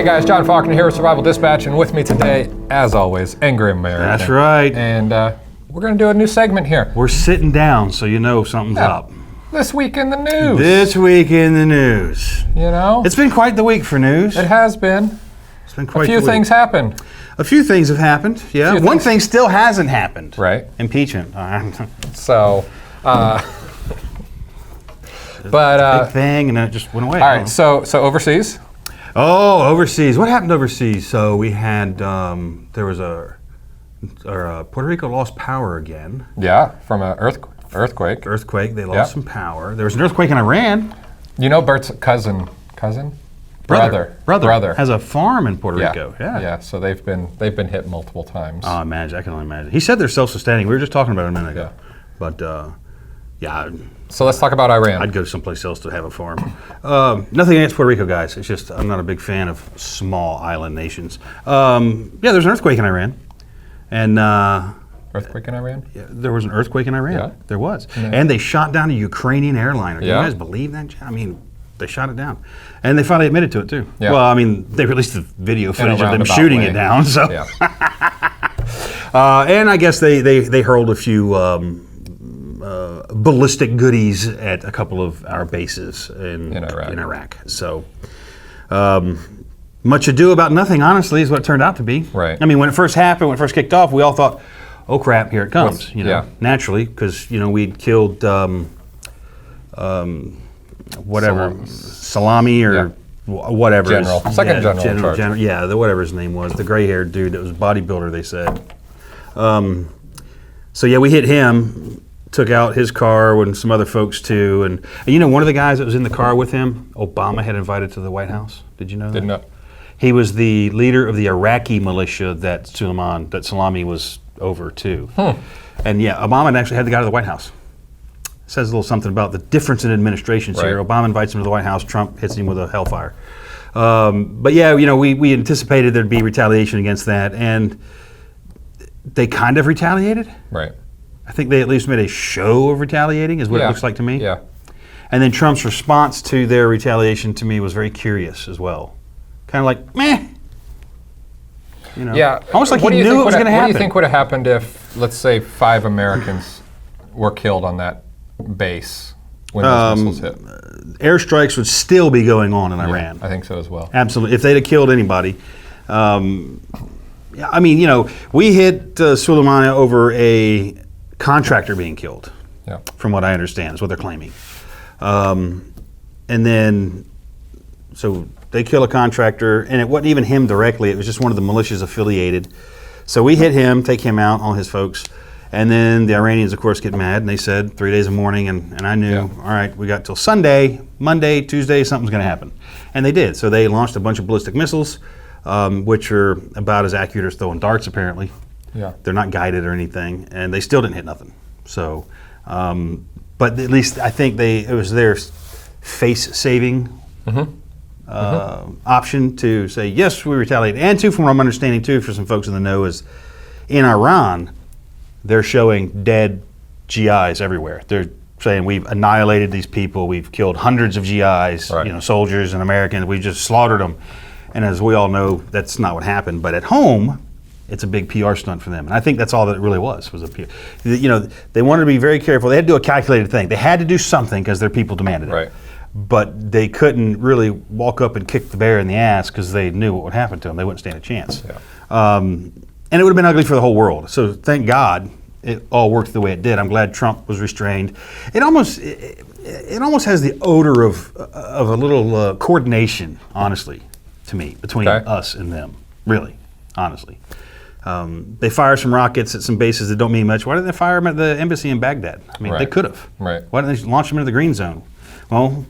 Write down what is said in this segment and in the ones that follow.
guys, John Faulkner here with Survival Dispatch, and with me today, as always, Angry American. That's right. And we're going to do a new segment here. We're sitting down, so you know something's up. This week in the news. This week in the news. You know? It's been quite the week for news. It has been. It's been quite a few the week. things happened. A few things have happened, yeah. One thing still hasn't happened. Right. Impeachment. So, big thing, and then it just went away. All right, so overseas. Oh, overseas. What happened overseas? So we had, there was Puerto Rico lost power again. Yeah, from an earthquake. Earthquake, they lost some power. There was an earthquake in Iran. You know Bert's cousin? Brother has a farm in Puerto Rico. Yeah. So they've been hit multiple times. Oh, imagine! I can only imagine. He said they're self-sustaining. We were just talking about it a minute ago. But yeah. So let's talk about Iran. I'd go someplace else to have a farm. Nothing against Puerto Rico, guys. It's just I'm not a big fan of small island nations. Yeah, there's an earthquake in Iran, and earthquake in Iran? Yeah, there was an earthquake in Iran. Yeah. There was, yeah. And they shot down a Ukrainian airliner. Can you guys believe that? I mean, they shot it down, and they finally admitted to it too. Yeah. Well, I mean, they released the video footage of them shooting it down. So, yeah. And I guess they hurled a few ballistic goodies at a couple of our bases in Iraq. So, much ado about nothing, honestly, is what it turned out to be. Right. I mean, when it first happened, when it first kicked off, we all thought, oh crap, here it comes. Naturally, because we'd killed whatever salami or whatever. Second general. Yeah, whatever his name was, the gray-haired dude that was a bodybuilder. They said. So yeah, we hit him. Took out his car and some other folks too, and one of the guys that was in the car with him, Obama had invited to the White House. Did you know that? Didn't know. He was the leader of the Iraqi militia that Salami was over too. And yeah, Obama actually had the guy to the White House. Says a little something about the difference in administrations here. Obama invites him to the White House. Trump hits him with a hellfire. But yeah, we anticipated there'd be retaliation against that, and they kind of retaliated. Right. I think they at least made a show of retaliating, is what it looks like to me. Yeah. And then Trump's response to their retaliation to me was very curious as well. Kind of like, meh. Yeah. Almost like he knew it was going to happen. What do you think would have happened if, let's say, 5 Americans were killed on that base when those missiles hit? Airstrikes would still be going on in Iran. I think so as well. Absolutely. If they'd have killed anybody. I mean, we hit Soleimani over a contractor being killed, from what I understand, is what they're claiming. And then, so they kill a contractor, and it wasn't even him directly, it was just one of the militias affiliated. So we hit him, take him out, all his folks, and then the Iranians, of course, get mad, and they said 3 days of mourning, and I knew, all right, we got till Sunday, Monday, Tuesday, something's going to happen. And they did. So they launched a bunch of ballistic missiles, which are about as accurate as throwing darts, apparently. Yeah. They're not guided or anything, and they still didn't hit nothing. So, but at least I think it was their face-saving option to say, yes, we retaliate. And two, from what I'm understanding too, for some folks in the know, is in Iran, they're showing dead GIs everywhere. They're saying we've annihilated these people, we've killed hundreds of GIs, soldiers and Americans, we just slaughtered them. And as we all know, that's not what happened. But at home, it's a big PR stunt for them. And I think that's all that it really was a PR. They wanted to be very careful. They had to do a calculated thing. They had to do something because their people demanded it. Right. But they couldn't really walk up and kick the bear in the ass because they knew what would happen to them. They wouldn't stand a chance. Yeah. And it would have been ugly for the whole world. So thank God it all worked the way it did. I'm glad Trump was restrained. It almost has the odor of a little coordination, honestly, to me, between us and them. Really, honestly. They fire some rockets at some bases that don't mean much. Why didn't they fire them at the embassy in Baghdad? I mean, they could have. Right. Why didn't they launch them into the green zone? Well,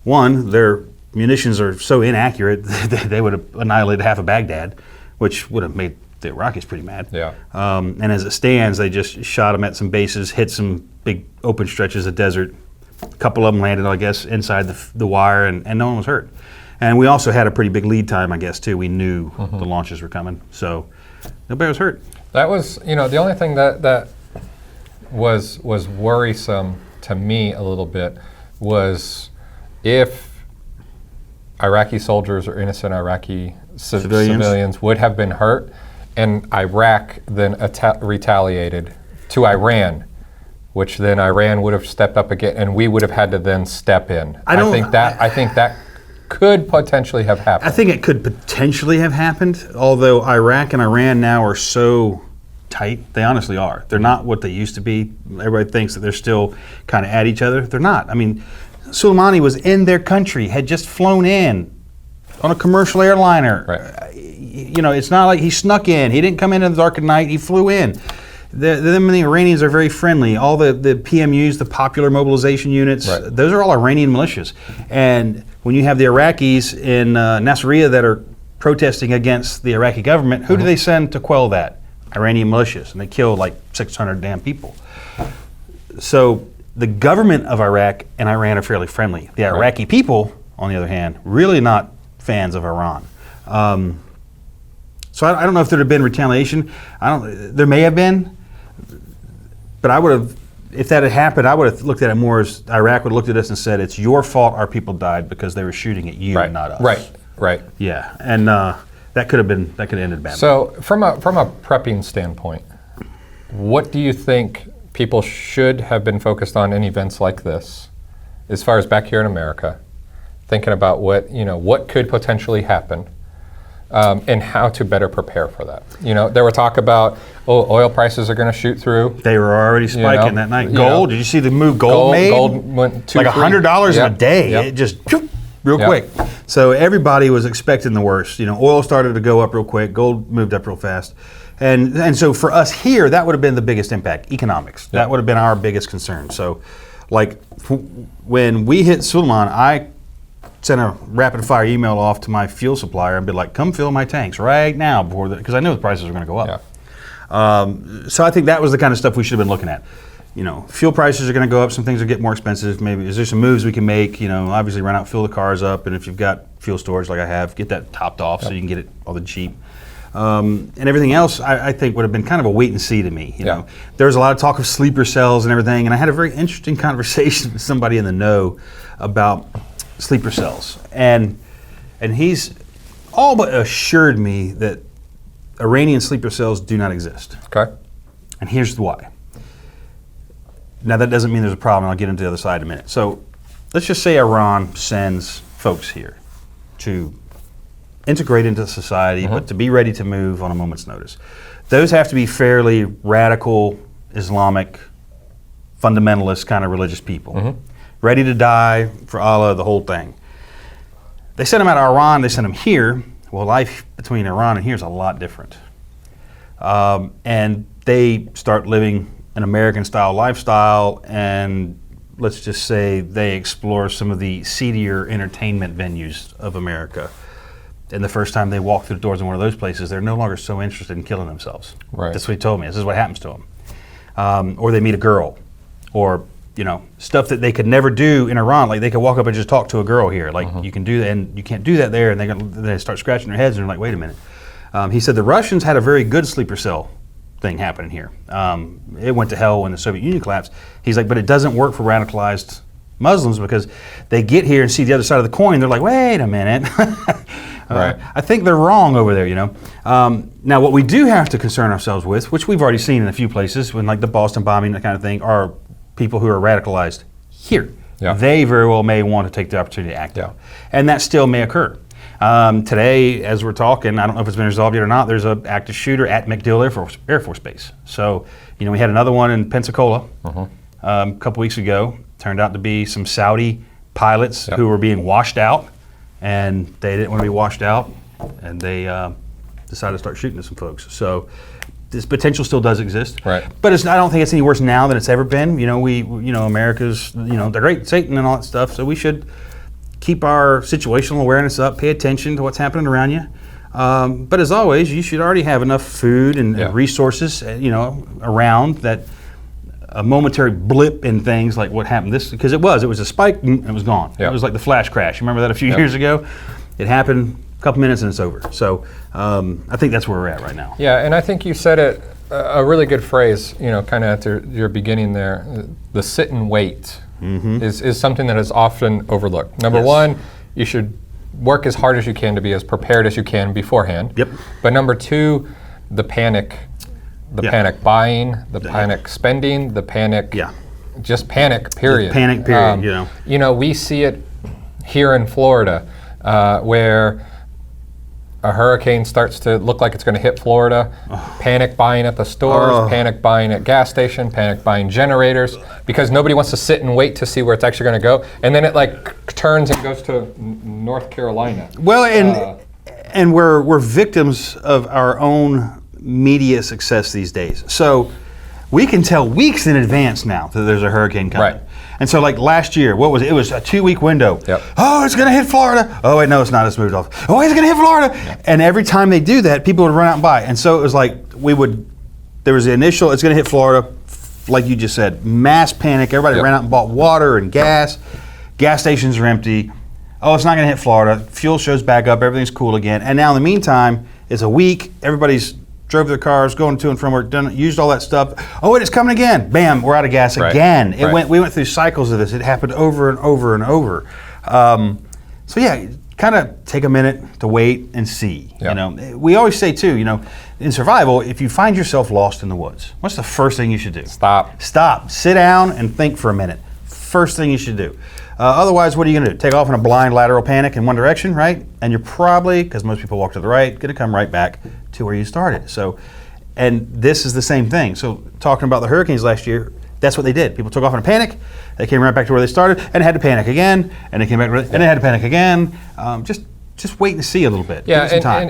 one, their munitions are so inaccurate that they would have annihilated half of Baghdad, which would have made the Iraqis pretty mad. Yeah. And as it stands, they just shot them at some bases, hit some big open stretches of desert. A couple of them landed, I guess, inside the wire, and no one was hurt. And we also had a pretty big lead time, I guess, too. We knew the launches were coming, so nobody was hurt. That was, the only thing that was worrisome to me a little bit was if Iraqi soldiers or innocent Iraqi civilians would have been hurt, and Iraq then retaliated to Iran, which then Iran would have stepped up again, and we would have had to then step in. I think that could potentially have happened. I think it could potentially have happened, although Iraq and Iran now are so tight. They honestly are. They're not what they used to be. Everybody thinks that they're still kind of at each other. They're not. I mean, Soleimani was in their country, had just flown in on a commercial airliner. Right. It's not like he snuck in. He didn't come in the dark of night. He flew in. Them and the Iranians are very friendly. All the PMUs, the Popular Mobilization Units, right. Those are all Iranian militias. And when you have the Iraqis in Nasiriyah that are protesting against the Iraqi government, who do they send to quell that? Iranian militias, and they killed like 600 damn people. So the government of Iraq and Iran are fairly friendly. The Iraqi people, on the other hand, really not fans of Iran. So I don't know if there had been retaliation. There may have been, but I would have, if that had happened, I would have looked at it more as Iraq would have looked at us and said, "It's your fault our people died because they were shooting at you, not us." Right. Yeah, and that could have ended badly. So from a prepping standpoint, what do you think people should have been focused on in events like this, as far as back here in America, thinking about what could potentially happen, and how to better prepare for that? There were talk about, oil prices are going to shoot through. They were already spiking that night. Gold, did you see the move gold made? Gold went like $100 in a day. Yep. It just real quick. So everybody was expecting the worst. Oil started to go up real quick. Gold moved up real fast. And so for us here, that would have been the biggest impact, economics. That would have been our biggest concern. So like when we hit Suleiman, I sent a rapid fire email off to my fuel supplier and be like, come fill my tanks right now because I knew the prices were going to go up. Yeah. So I think that was the kind of stuff we should have been looking at. Fuel prices are going to go up. Some things will get more expensive. Maybe is there some moves we can make? Obviously run out, fill the cars up, and if you've got fuel storage like I have, get that topped off so you can get it all the cheap. And everything else, I think would have been kind of a wait and see to me. There was a lot of talk of sleeper cells and everything, and I had a very interesting conversation with somebody in the know about sleeper cells, and he's all but assured me that Iranian sleeper cells do not exist. Okay. And here's why. Now that doesn't mean there's a problem, and I'll get into the other side in a minute. So let's just say Iran sends folks here to integrate into society, but to be ready to move on a moment's notice. Those have to be fairly radical, Islamic, fundamentalist kind of religious people. Ready to die for Allah, the whole thing. They sent them out of Iran, they sent them here. Well, life between Iran and here is a lot different. And they start living an American-style lifestyle, and let's just say they explore some of the seedier entertainment venues of America. And the first time they walk through the doors in one of those places, they're no longer so interested in killing themselves. Right. That's what he told me. This is what happens to them. Or they meet a girl, or stuff that they could never do in Iran. Like they could walk up and just talk to a girl here. Like you can do that, and you can't do that there. And they start scratching their heads, and they're like, wait a minute. He said the Russians had a very good sleeper cell thing happening here. It went to hell when the Soviet Union collapsed. He's like, but it doesn't work for radicalized Muslims because they get here and see the other side of the coin. They're like, wait a minute. Right. I think they're wrong over there, Now, what we do have to concern ourselves with, which we've already seen in a few places, when like the Boston bombing, that kind of thing, are people who are radicalized here. Yeah. They very well may want to take the opportunity to act out. And that still may occur. Today, as we're talking, I don't know if it's been resolved yet or not, there's an active shooter at MacDill Air Force Base. So, we had another one in Pensacola a couple weeks ago. Turned out to be some Saudi pilots who were being washed out, and they didn't want to be washed out, and they decided to start shooting at some folks. So this potential still does exist, right? But I don't think it's any worse now than it's ever been. America's, the great Satan and all that stuff. So we should keep our situational awareness up, pay attention to what's happening around you. But as always, you should already have enough food and resources, around that. A momentary blip in things like what happened because it was a spike and it was gone. It was like the flash crash. Remember that a few years ago? It happened a couple minutes and it's over. So I think that's where we're at right now. Yeah, and I think you said it, a really good phrase, kind of at your beginning there. The sit and wait is something that is often overlooked. Number one, you should work as hard as you can to be as prepared as you can beforehand. Yep. But number two, the panic buying, the panic spending, the panic, just panic, period. The panic period, You know, we see it here in Florida, where a hurricane starts to look like it's going to hit Florida. Panic buying at the stores, panic buying at gas station, panic buying generators, because nobody wants to sit and wait to see where it's actually going to go. And then it like turns and goes to North Carolina. Well, and we're victims of our own media success these days. So we can tell weeks in advance now that there's a hurricane coming. Right. And so like last year, what was it? It was a 2-week window. Yep. Oh, it's going to hit Florida. Oh, wait, no, it's not. It's moved off. Oh, it's going to hit Florida. Yep. And every time they do that, people would run out and buy. And so it was like there was the initial, it's going to hit Florida, like you just said, mass panic. Everybody ran out and bought water and gas. Gas stations are empty. Oh, it's not going to hit Florida. Fuel shows back up. Everything's cool again. And now in the meantime, it's a week. Everybody's drove their cars, going to and from work, used all that stuff. Oh, wait, it's coming again. Bam, we're out of gas again. We went through cycles of this. It happened over and over and over. So yeah, kind of take a minute to wait and see. Yep. You know, we always say too, you know, in survival, if you find yourself lost in the woods, what's the first thing you should do? Stop. Sit down and think for a minute. First thing you should do. Otherwise, what are you going to do? Take off in a blind lateral panic in one direction, right? And you're probably, because most people walk to the right, going to come right back to where you started. So, and this is the same thing. So talking about the hurricanes last year, that's what they did. People took off in a panic, they came right back to where they started, and had to panic again, and they came back, and they had to panic again. Just wait and see a little bit. Yeah,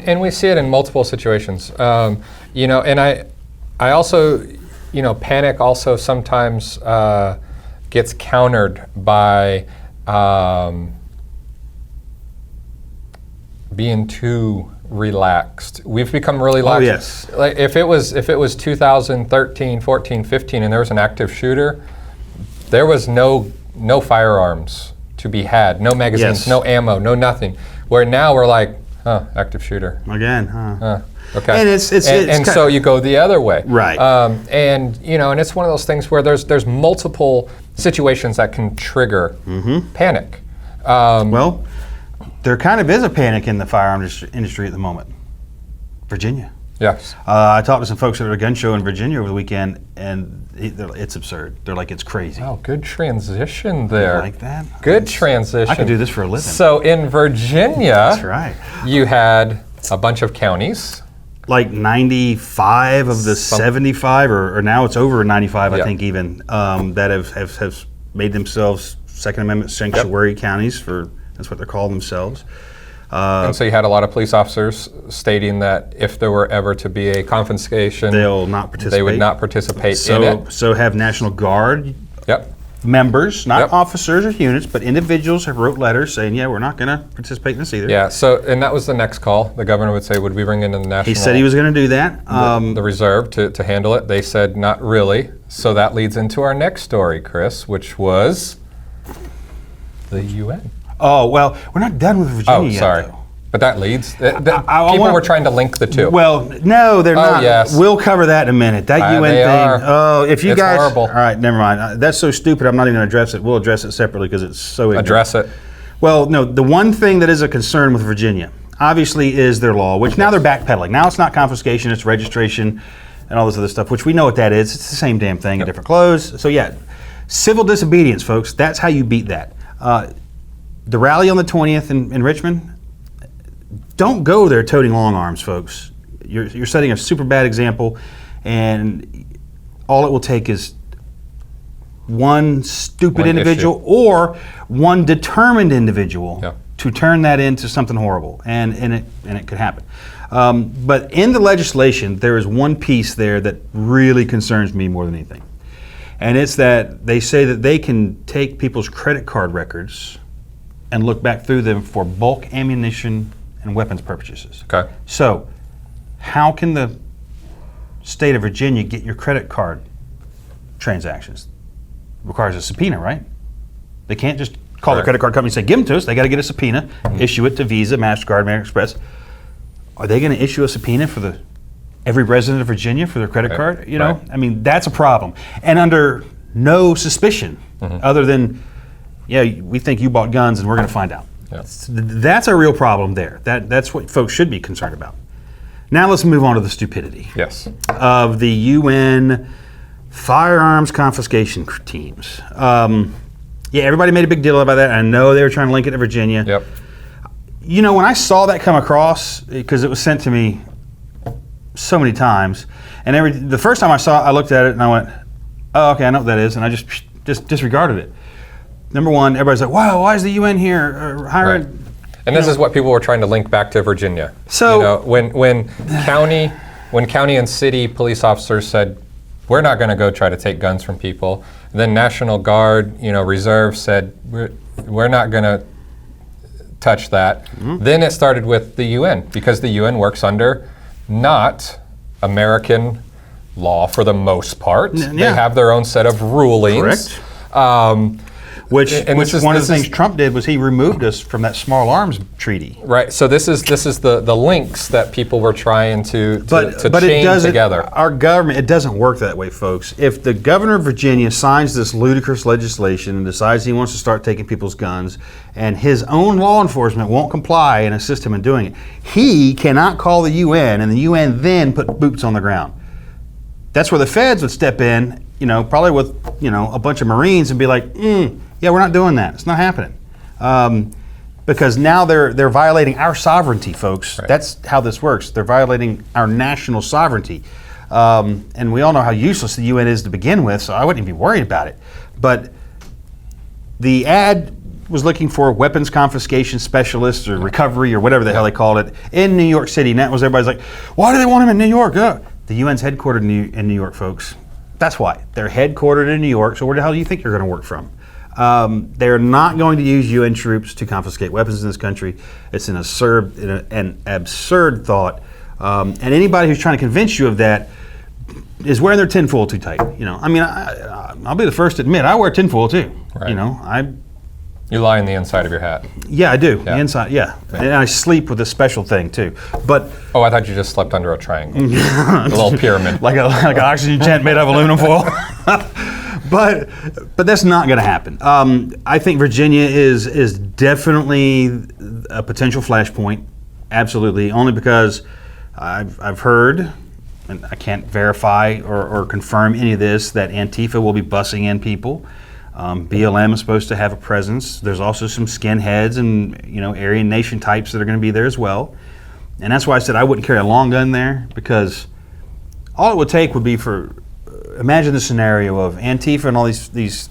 and we see it in multiple situations. You know, and I also, you know, panic also sometimes gets countered by being too relaxed. We've become really lax. Oh, yes. Like if it was 2013, 14, 15 and there was an active shooter, there was no firearms to be had, no magazines, no ammo, no nothing. Where now we're like, active shooter. Again, Okay. And so you go the other way. Right. And you know, and it's one of those things where there's multiple situations that can trigger panic. Well, there kind of is a panic in the firearm industry at the moment. Virginia. Yes. I talked to some folks at a gun show in Virginia over the weekend, and it's absurd. They're like, it's crazy. Oh, good transition there. You like that? Good transition. I can do this for a living. So in Virginia, that's right. You had a bunch of counties. Like 95 of the 75, or now it's over 95, I think even, that have made themselves Second Amendment sanctuary counties, that's what they're calling themselves. And so you had a lot of police officers stating that if there were ever to be a confiscation, they would not participate in it. So have National Guard members, not officers or units, but individuals have wrote letters saying, we're not going to participate in this either. Yeah, so, and that was the next call. The governor would say, would we bring in the national... He said he was going to do that. The reserve to handle it. They said, not really. So that leads into our next story, Chris, which was the UN. Oh, well, we're not done with Virginia yet, sorry. though. But that leads. People were trying to link the two. Well, no, they're not. Yes. We'll cover that in a minute. That UN thing. Are. Oh, if you it's guys. Horrible. All right, never mind. That's so stupid. I'm not even going to address it. We'll address it separately because it's so ignorant. Address it. Well, no. The one thing that is a concern with Virginia, obviously, is their law, which now they're backpedaling. Now it's not confiscation; it's registration and all this other stuff, which we know what that is. It's the same damn thing in different clothes. So yeah, civil disobedience, folks. That's how you beat that. The rally on the 20th in Richmond. Don't go there toting long arms, folks. You're setting a super bad example, and all it will take is one stupid individual or one determined individual to turn that into something horrible, and it could happen. But in the legislation, there is one piece there that really concerns me more than anything, and it's that they say that they can take people's credit card records and look back through them for bulk ammunition and weapons purchases. Okay. So, how can the state of Virginia get your credit card transactions? It requires a subpoena, right? They can't just call the credit card company and say, give them to us. They got to get a subpoena, issue it to Visa, MasterCard, American Express. Are they going to issue a subpoena for every resident of Virginia for their credit card? You know, I mean, that's a problem. And under no suspicion other than, we think you bought guns and we're going to find out. Yeah. That's a real problem there. That's what folks should be concerned about. Now let's move on to the stupidity of the UN firearms confiscation teams. Everybody made a big deal about that. I know they were trying to link it to Virginia. Yep. You know, when I saw that come across, because it was sent to me so many times, and the first time I saw it, I looked at it and I went, "Oh, okay, I know what that is," and I just disregarded it. Number one, everybody's like, "Wow, why is the UN here hiring?" Right. And this is what people were trying to link back to Virginia. So, you know, when county and city police officers said, "We're not going to go try to take guns from people," and then National Guard, Reserve said, "We're not going to touch that." Mm-hmm. Then it started with the UN, because the UN works under not American law for the most part. Yeah. They have their own set of rulings. Correct. Which one of the things Trump did was he removed us from that small arms treaty. Right. So this is the links that people were trying to chain it together. Our government, it doesn't work that way, folks. If the governor of Virginia signs this ludicrous legislation and decides he wants to start taking people's guns, and his own law enforcement won't comply and assist him in doing it, he cannot call the UN, and the UN then put boots on the ground. That's where the feds would step in, probably with a bunch of Marines, and be like, yeah, we're not doing that. It's not happening. Because now they're violating our sovereignty, folks. Right. That's how this works. They're violating our national sovereignty. And we all know how useless the UN is to begin with, so I wouldn't even be worried about it. But the ad was looking for weapons confiscation specialists or recovery or whatever the hell they called it in New York City. And that was everybody's like, why do they want him in New York? The UN's headquartered in New York, folks. That's why. They're headquartered in New York, so where the hell do you think you're going to work from? They're not going to use UN troops to confiscate weapons in this country. It's an absurd thought. And anybody who's trying to convince you of that is wearing their tinfoil too tight. I'll be the first to admit I wear tinfoil too. Right. You lie in the inside of your hat. Yeah, I do. Yeah. The inside, yeah. And I sleep with a special thing too. But I thought you just slept under a triangle, a little pyramid, like an oxygen tent made of aluminum foil. But that's not going to happen. I think Virginia is definitely a potential flashpoint. Absolutely, only because I've heard, and I can't verify or confirm any of this, that Antifa will be bussing in people. BLM is supposed to have a presence. There's also some skinheads and Aryan Nation types that are going to be there as well. And that's why I said I wouldn't carry a long gun there, because all it would take would be imagine the scenario of Antifa and all these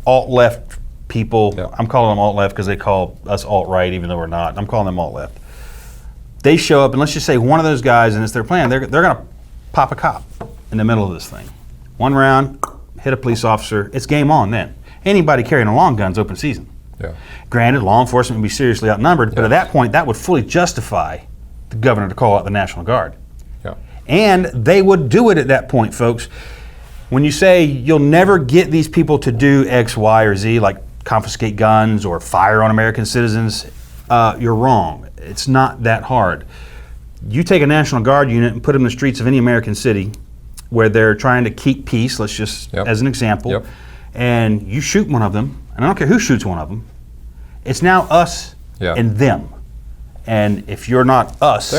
alt-left people. Yep. I'm calling them alt-left because they call us alt-right, even though we're not. I'm calling them alt-left. They show up, and let's just say one of those guys, and it's their plan, they're going to pop a cop in the middle of this thing. One round, hit a police officer, it's game on then. Anybody carrying a long gun's open season. Yeah. Granted, law enforcement would be seriously outnumbered, but at that point, that would fully justify the governor to call out the National Guard. Yeah. And they would do it at that point, folks. When you say you'll never get these people to do X, Y, or Z, like confiscate guns or fire on American citizens, you're wrong. It's not that hard. You take a National Guard unit and put them in the streets of any American city where they're trying to keep peace, let's just, as an example, and you shoot one of them, and I don't care who shoots one of them, it's now us and them. And if you're not us,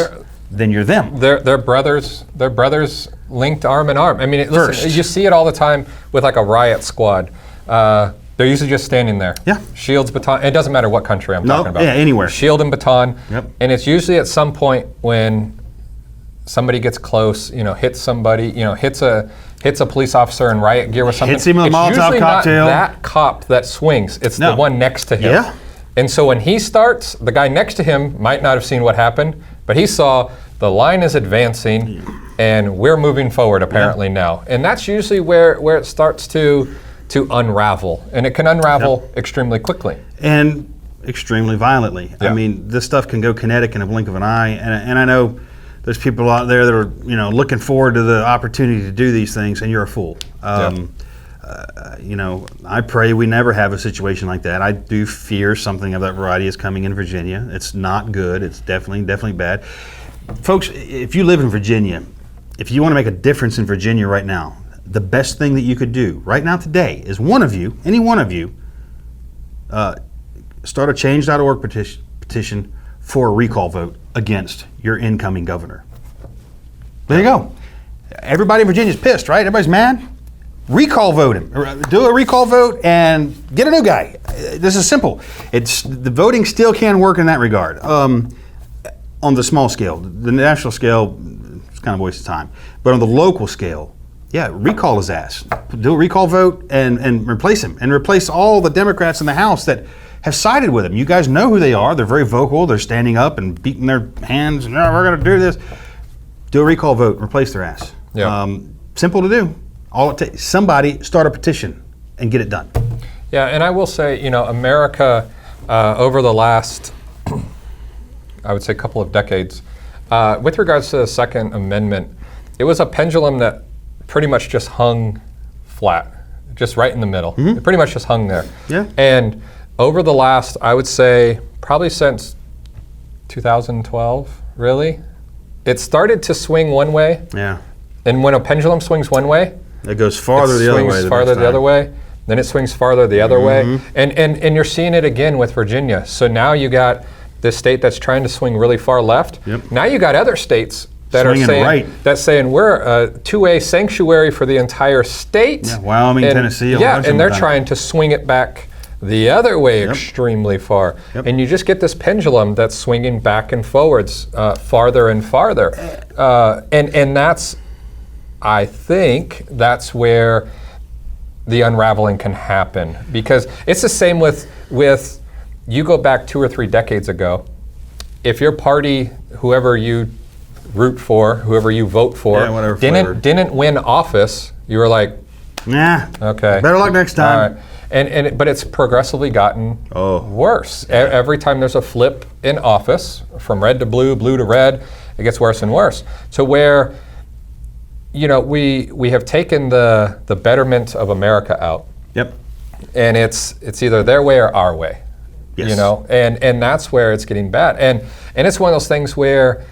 then you're them. They're brothers. They're brothers linked arm in arm. I mean, listen, you see it all the time with like a riot squad. They're usually just standing there. Yeah. Shields, baton. It doesn't matter what country I'm talking about. Yeah, anywhere. Shield and baton. Yep. And it's usually at some point when somebody gets close, hits somebody, hits a police officer in riot gear with something. Hits him with a Molotov cocktail. Not that cop that swings. It's the one next to him. Yeah. And so when he starts, the guy next to him might not have seen what happened, but he saw the line is advancing and we're moving forward apparently now. And that's usually where it starts to unravel. And it can unravel extremely quickly. And extremely violently. Yeah. I mean, this stuff can go kinetic in a blink of an eye. And I know there's people out there that are looking forward to the opportunity to do these things, and you're a fool. I pray we never have a situation like that. I do fear something of that variety is coming in Virginia. It's not good. It's definitely bad. Folks, if you live in Virginia, if you want to make a difference in Virginia right now, the best thing that you could do right now today is any one of you, start a change.org petition for a recall vote against your incoming governor. There you go. Everybody in Virginia's pissed, right? Everybody's mad. Recall vote him. Do a recall vote and get a new guy. This is simple. The voting still can work in that regard. On the small scale, the national scale, it's kind of a waste of time. But on the local scale, yeah, recall his ass. Do a recall vote and replace him, and replace all the Democrats in the House that have sided with him. You guys know who they are. They're very vocal. They're standing up and beating their hands. No, we're going to do this. Do a recall vote. Replace their ass. Yeah. Simple to do. All it takes, somebody start a petition and get it done. Yeah, and I will say, America over the last, I would say, couple of decades, with regards to the Second Amendment, it was a pendulum that pretty much just hung flat, just right in the middle. Mm-hmm. It pretty much just hung there. Yeah. And over the last, I would say, probably since 2012, really, it started to swing one way. Yeah. And when a pendulum swings one way, it goes farther the other way. It swings farther the other way, then it swings farther the other way. And you're seeing it again with Virginia. So now you got this state that's trying to swing really far left. Yep. Now you got other states that swinging are saying right. That's saying we're a two-way sanctuary for the entire state. Yeah, Wyoming, Tennessee. Yeah, and they're trying to swing it back the other way extremely far. Yep. And you just get this pendulum that's swinging back and forwards farther and farther. And that's, I think, that's where the unraveling can happen. Because it's the same with you go back 2 or 3 decades ago, if your party, whoever you root for, whoever you vote for, didn't win office, you were like, nah, okay, better luck next time. But it's progressively gotten worse. Every time there's a flip in office, from red to blue, blue to red, it gets worse and worse. So where, we have taken the betterment of America out. Yep. And it's either their way or our way. Yes. And that's where it's getting bad. And it's one of those things where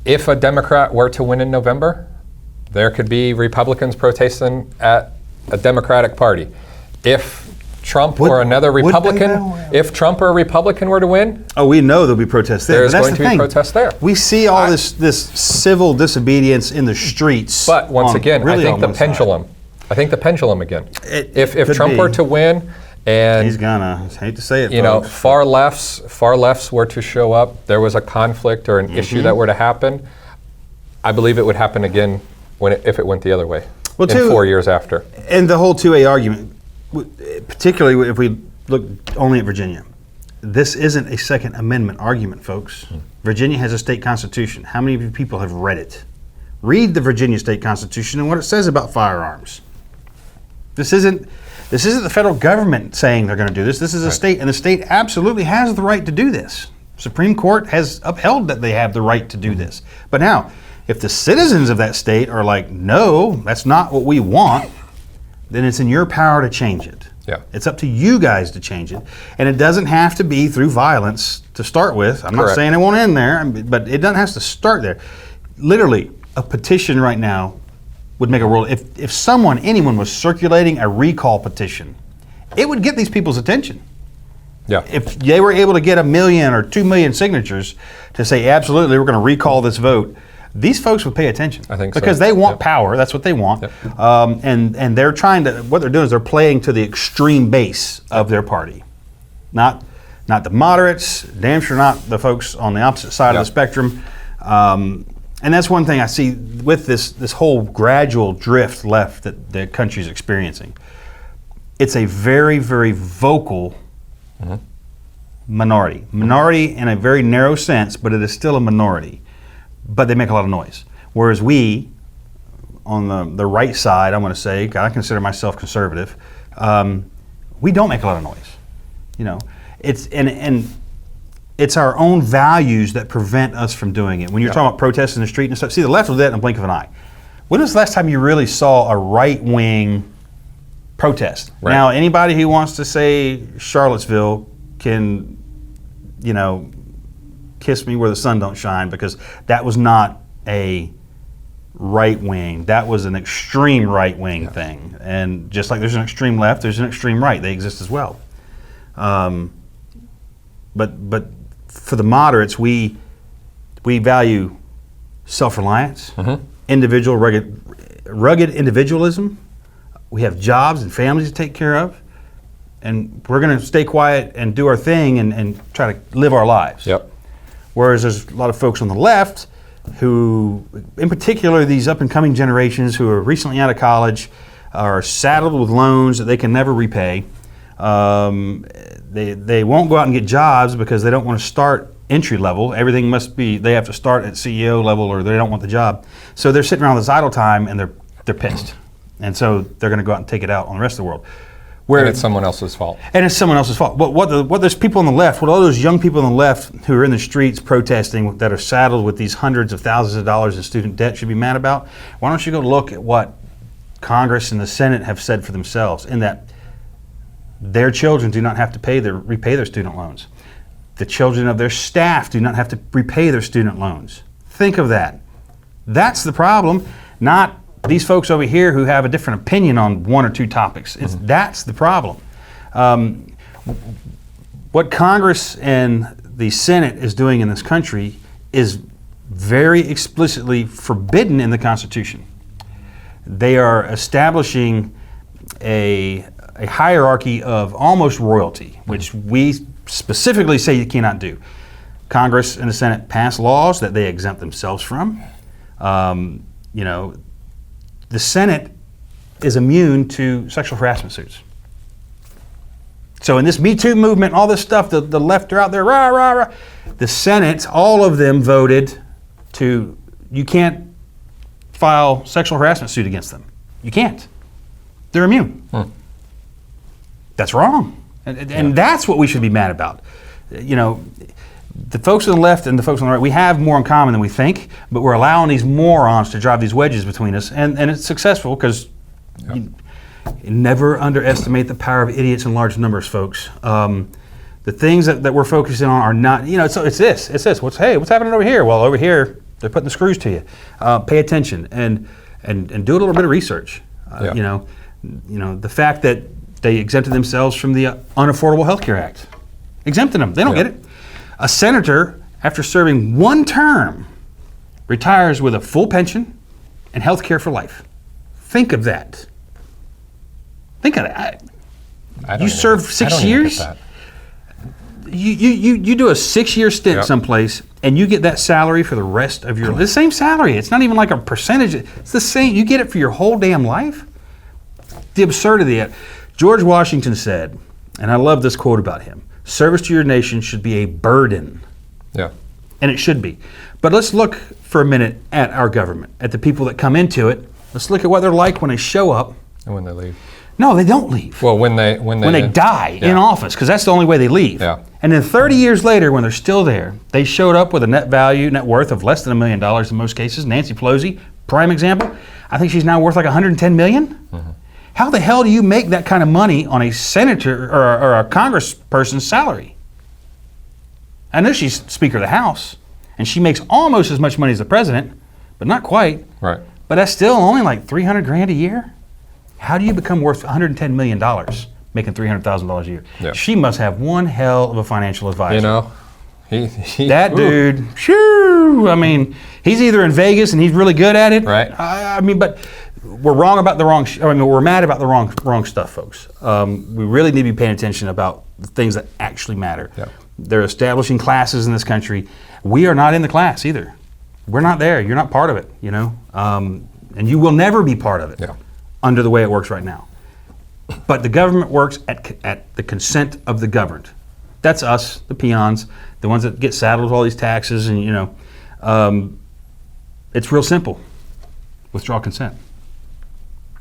if a Democrat were to win in November, there could be Republicans protesting at a Democratic Party. If Trump or another Republican, if Trump or a Republican were to win, we know there'll be protests there. There's going to be protests there. We see all this civil disobedience in the streets. But once again, I think the pendulum. I think the pendulum again. If Trump were to win, and he's gonna, I hate to say it, folks, far lefts were to show up, there was a conflict or an issue that were to happen, I believe it would happen again if it went the other way. Well, 4 years after. And the whole 2A argument, particularly if we look only at Virginia, this isn't a Second Amendment argument, folks. Virginia has a state constitution. How many of you people have read it? Read the Virginia state constitution and what it says about firearms. This isn't the federal government saying they're going to do this. This is a state, and the state absolutely has the right to do this. Supreme Court has upheld that they have the right to do this. But now, if the citizens of that state are like, no, that's not what we want, then it's in your power to change it. Yeah. It's up to you guys to change it. And it doesn't have to be through violence to start with. I'm not saying it won't end there, but it doesn't have to start there. Literally, a petition right now would make a world. If anyone was circulating a recall petition, it would get these people's attention. Yeah. If they were able to get 1 million or 2 million signatures to say, absolutely, we're going to recall this vote, these folks would pay attention. I think so. Because they want power. That's what they want. Yep. And they're trying to, what they're doing is they're playing to the extreme base of their party. Not the moderates, damn sure not the folks on the opposite side of the spectrum. And that's one thing I see with this whole gradual drift left that the country's experiencing. It's a very, very vocal minority. Minority in a very narrow sense, but it is still a minority. But they make a lot of noise. Whereas we, on the right side, I'm going to say, I consider myself conservative, we don't make a lot of noise. It's our own values that prevent us from doing it. When you're talking about protests in the street and stuff, see, the left will do that in a blink of an eye. When was the last time you really saw a right-wing protest? Right. Now, anybody who wants to say Charlottesville can, kiss me where the sun don't shine, because that was not a right-wing. That was an extreme right-wing thing. And just like there's an extreme left, there's an extreme right. They exist as well. but for the moderates, we value self-reliance, individual rugged individualism. We have jobs and families to take care of, and we're going to stay quiet and do our thing and try to live our lives. Yep. Whereas there's a lot of folks on the left who, in particular, these up-and-coming generations who are recently out of college, are saddled with loans that they can never repay. They won't go out and get jobs because they don't want to start entry level. Everything must be, they have to start at CEO level or they don't want the job. So they're sitting around this idle time and they're pissed. And so they're going to go out and take it out on the rest of the world. And it's someone else's fault. And it's someone else's fault. But what those people on the left, what all those young people on the left who are in the streets protesting that are saddled with these hundreds of thousands of dollars in student debt should be mad about, why don't you go look at what Congress and the Senate have said for themselves, in that their children do not have to repay their student loans. The children of their staff do not have to repay their student loans. Think of that. That's the problem, not these folks over here who have a different opinion on one or two topics. That's the problem. What Congress and the Senate is doing in this country is very explicitly forbidden in the Constitution. They are establishing a hierarchy of almost royalty, which we specifically say you cannot do. Congress and the Senate pass laws that they exempt themselves from. The Senate is immune to sexual harassment suits. So in this Me Too movement, all this stuff, the left are out there, rah, rah, rah. The Senate, all of them voted you can't file sexual harassment suit against them. You can't. They're immune. That's wrong. And that's what we should be mad about. The folks on the left and the folks on the right, we have more in common than we think, but we're allowing these morons to drive these wedges between us, and it's successful because you never underestimate the power of idiots in large numbers, folks. The things that we're focusing on are not, it's this. What's happening over here? Well, over here, they're putting the screws to you. Pay attention and do a little bit of research. The fact that they exempted themselves from the Unaffordable Health Care Act. Exempted them. They don't get it. A senator, after serving one term, retires with a full pension and health care for life. Think of that. Think of that. You serve 6 years? You do a 6-year stint someplace and you get that salary for the rest of your life. The same salary. It's not even like a percentage. It's the same. You get it for your whole damn life. The absurdity of it. George Washington said, and I love this quote about him, service to your nation should be a burden. Yeah. And it should be. But let's look for a minute at our government, at the people that come into it. Let's look at what they're like when they show up. And when they leave. No, they don't leave. Well, when they die in office, because that's the only way they leave. Yeah. And then 30 years later, when they're still there, they showed up with a net worth of less than $1 million in most cases. Nancy Pelosi, prime example. I think she's now worth like $110 million. How the hell do you make that kind of money on a senator or a congressperson's salary? I know she's Speaker of the House, and she makes almost as much money as the president, but not quite. Right. But that's still only like $300,000 a year. How do you become worth $110 million making $300,000 a year? Yeah. She must have one hell of a financial advisor. That dude, shoo! I mean, he's either in Vegas and he's really good at it. Right. But we're wrong about the wrong. We're mad about the wrong stuff, folks. We really need to be paying attention about the things that actually matter. Yeah. They're establishing classes in this country. We are not in the class either. We're not there. You're not part of it. And you will never be part of it. Yeah. Under the way it works right now. But the government works at the consent of the governed. That's us, the peons, the ones that get saddled with all these taxes, and it's real simple. Withdraw consent.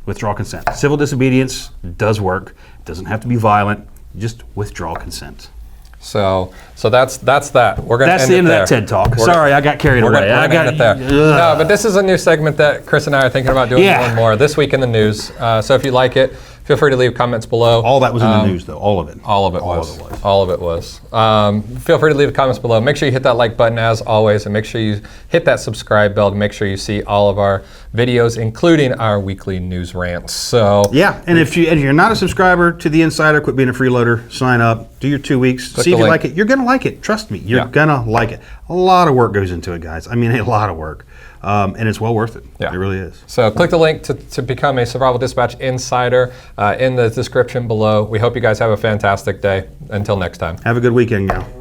Withdraw consent. Civil disobedience does work. It doesn't have to be violent. Just withdraw consent. So that's that. We're going to That's the end of that TED Talk. Sorry, I got carried away. We're going to end it there. No, but this is a new segment that Chris and I are thinking about doing more and more this week in the news. So if you like it, Feel free to leave comments below. All that was in the news, though. All of it. All of it was. All of it was. Feel free to leave comments below. Make sure you hit that like button as always, and make sure you hit that subscribe bell to make sure you see all of our videos, including our weekly news rants. So yeah, and if you're not a subscriber to The Insider, quit being a freeloader. Sign up. Do your 2 weeks. See if you like it. You're gonna like it. Trust me. You're gonna like it. A lot of work goes into it, guys. I mean, a lot of work. And it's well worth it. Yeah. It really is. So click the link to become a Survival Dispatch Insider in the description below. We hope you guys have a fantastic day. Until next time. Have a good weekend, gal.